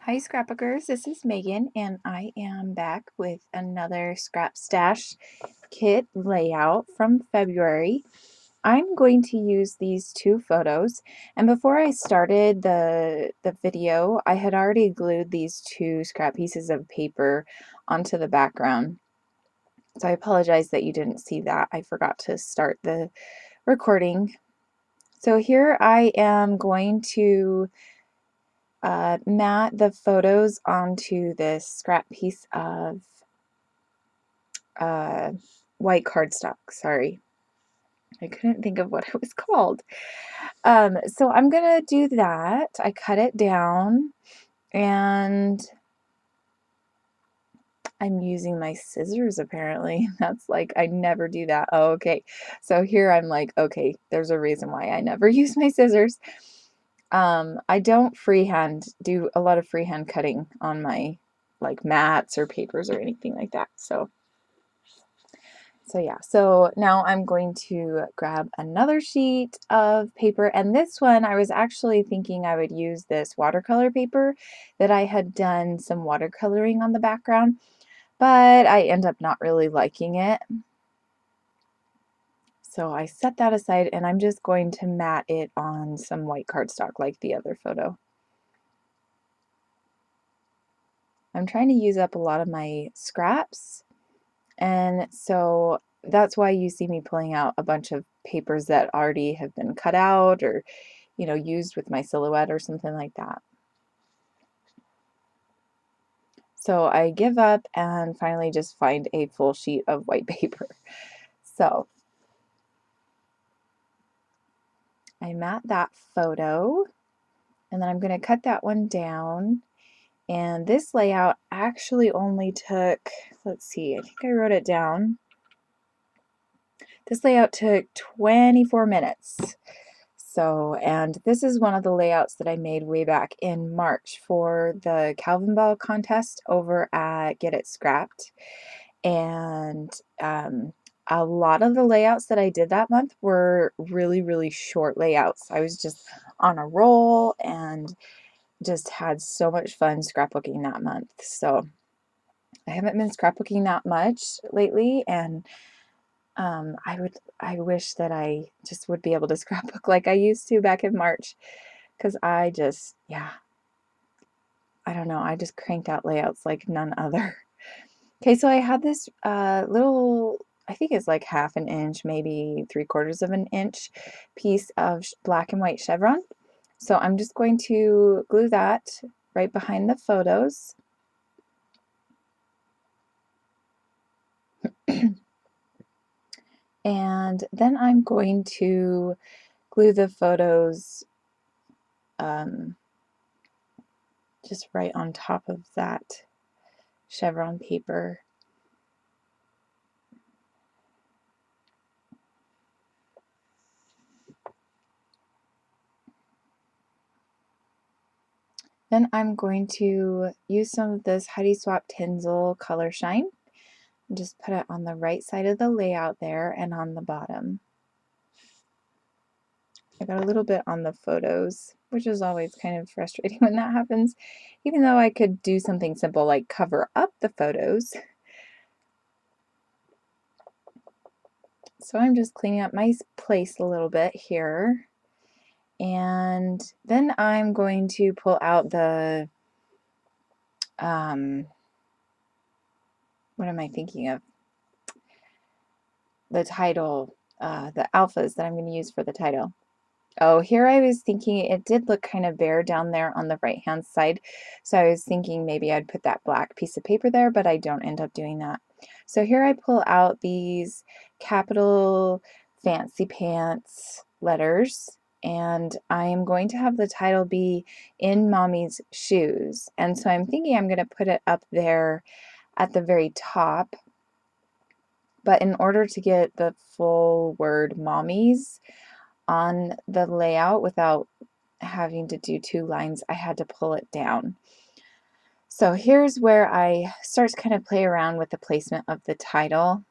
Hi scrapbookers, this is Megan and I am back with another Scrap Stash kit layout from February. I'm going to use these two photos, and before I started the video I had already glued these two scrap pieces of paper onto the background. So I apologize that you didn't see that. I forgot to start the recording. So here I am going to mat the photos onto this scrap piece of uh, white cardstock. Sorry, I couldn't think of what it was called. So I'm gonna do that. I cut it down and I'm using my scissors apparently. That's like, I never do that. Oh, okay. So here I'm like, okay, there's a reason why I never use my scissors. I don't do a lot of freehand cutting on my like mats or papers or anything like that. So yeah, so now I'm going to grab another sheet of paper, and this one I was actually thinking I would use this watercolor paper that I had done some watercoloring on the background, but I end up not really liking it. So I set that aside and I'm just going to mat it on some white cardstock like the other photo. I'm trying to use up a lot of my scraps, and so that's why you see me pulling out a bunch of papers that already have been cut out or, you know, used with my silhouette or something like that. So I give up and finally just find a full sheet of white paper. So I mat that photo and then I'm going to cut that one down. And this layout actually only took, let's see, I think I wrote it down. This layout took 24 minutes. So, and this is one of the layouts that I made way back in March for the Calvin Ball contest over at Get It Scrapped. And a lot of the layouts that I did that month were really, really short layouts. I was just on a roll and just had so much fun scrapbooking that month. So I haven't been scrapbooking that much lately, and I wish that I just would be able to scrapbook like I used to back in March, because I just, yeah, I don't know, I just cranked out layouts like none other. Okay, so I had this little, I think it's like half an inch, maybe 3/4 of an inch piece of black and white chevron. So I'm just going to glue that right behind the photos. And then I'm going to glue the photos just right on top of that chevron paper. Then I'm going to use some of this Heidi Swapp Tinsel Color Shine and just put it on the right side of the layout there and on the bottom. I got a little bit on the photos, which is always kind of frustrating when that happens, even though I could do something simple like cover up the photos. So I'm just cleaning up my place a little bit here. And then I'm going to pull out the, what am I thinking of? The title, the alphas that I'm going to use for the title. Oh, here I was thinking it did look kind of bare down there on the right hand side. So I was thinking maybe I'd put that black piece of paper there, but I don't end up doing that. So here I pull out these capital Fancy Pants letters, and I am going to have the title be In Mommy's Shoes. And so I'm thinking I'm going to put it up there at the very top. But in order to get the full word Mommies on the layout without having to do two lines, I had to pull it down. So here's where I start to kind of play around with the placement of the title.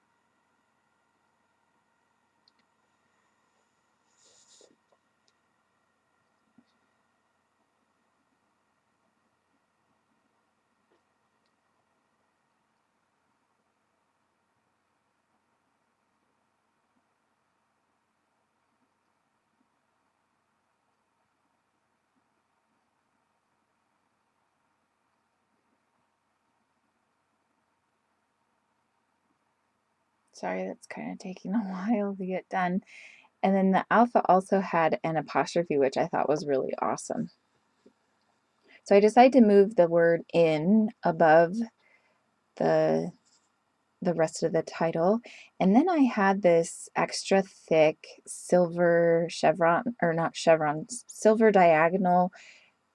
Sorry, that's kind of taking a while to get done. And then the alpha also had an apostrophe, which I thought was really awesome. So I decided to move the word in above the rest of the title. And then I had this extra thick silver chevron, or not chevron, silver diagonal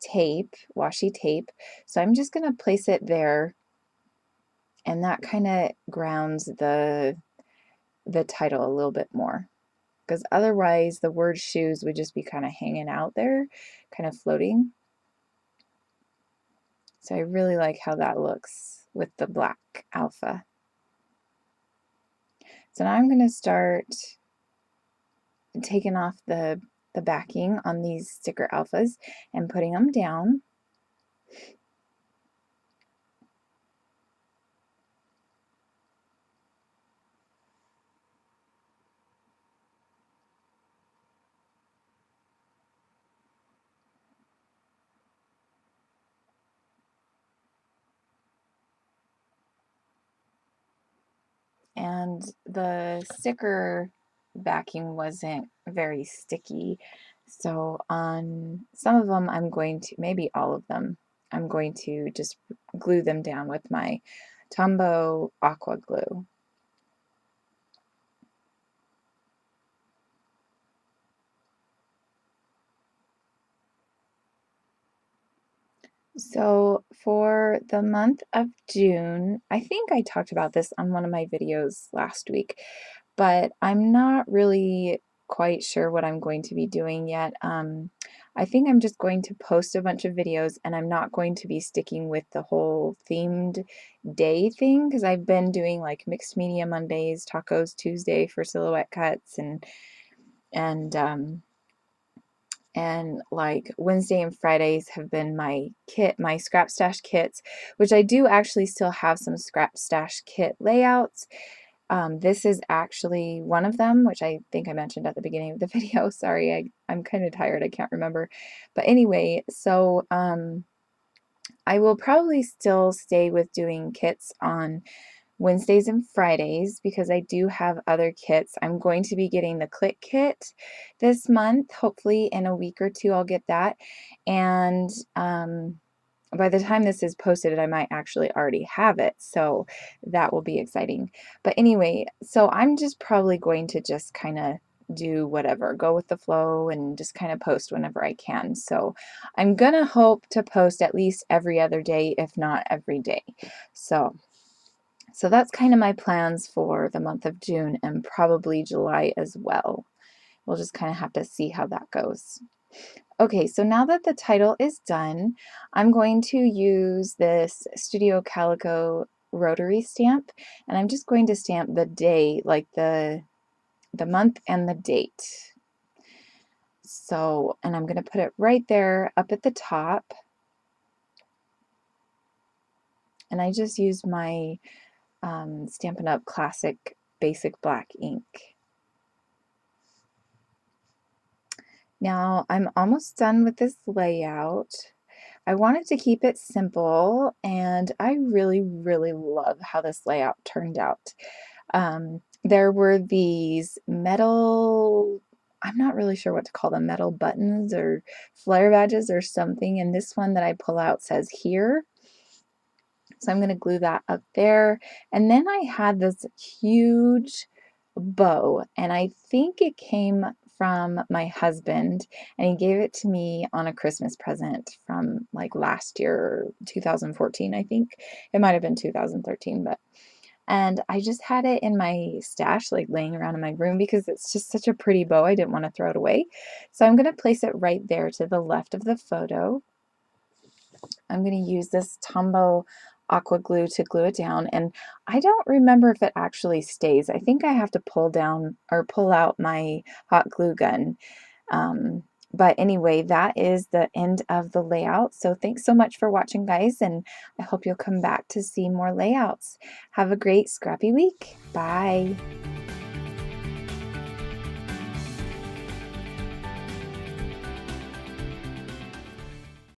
tape, washi tape. So I'm just going to place it there, and that kind of grounds the title a little bit more, because otherwise the word shoes would just be kind of hanging out there, kind of floating. So I really like how that looks with the black alpha. So now I'm going to start taking off the backing on these sticker alphas and putting them down. And the sticker backing wasn't very sticky, so on some of them I'm going to, maybe all of them, I'm going to just glue them down with my Tombow aqua glue. So for the month of June, I think I talked about this on one of my videos last week, but I'm not really quite sure what I'm going to be doing yet. I think I'm just going to post a bunch of videos, and I'm not going to be sticking with the whole themed day thing, because I've been doing like mixed media Mondays, tacos Tuesday for silhouette cuts, and like Wednesday and Fridays have been my Scrap Stash kits, which I do actually still have some Scrap Stash kit layouts. This is actually one of them, which I think I mentioned at the beginning of the video. Sorry, I'm kind of tired, I can't remember. But anyway, so I will probably still stay with doing kits on Wednesdays and Fridays, because I do have other kits. I'm going to be getting the Click kit this month. Hopefully in a week or two I'll get that. And by the time this is posted, I might actually already have it. So that will be exciting. But anyway, so I'm just probably going to just kind of do whatever, go with the flow, and just kind of post whenever I can. So I'm going to hope to post at least every other day, if not every day. So that's kind of my plans for the month of June, and probably July as well. We'll just kind of have to see how that goes. Okay, so now that the title is done, I'm going to use this Studio Calico rotary stamp, and I'm just going to stamp the day, like the month and the date. So, and I'm going to put it right there up at the top. And I just used my Stampin' Up! Classic Basic Black ink. Now I'm almost done with this layout. I wanted to keep it simple, and I really, really love how this layout turned out. There were these metal, I'm not really sure what to call them, metal buttons or flare badges or something, and this one that I pull out says here. So I'm going to glue that up there. And then I had this huge bow, and I think it came from my husband, and he gave it to me on a Christmas present from like last year, 2014, I think. It might have been 2013, and I just had it in my stash, like laying around in my room, because it's just such a pretty bow. I didn't want to throw it away. So I'm going to place it right there to the left of the photo. I'm going to use this Tombow aqua glue to glue it down, and I don't remember if it actually stays. I think I have to pull down or pull out my hot glue gun. But anyway, that is the end of the layout. So thanks so much for watching, guys, and I hope you'll come back to see more layouts. Have a great scrappy week. Bye.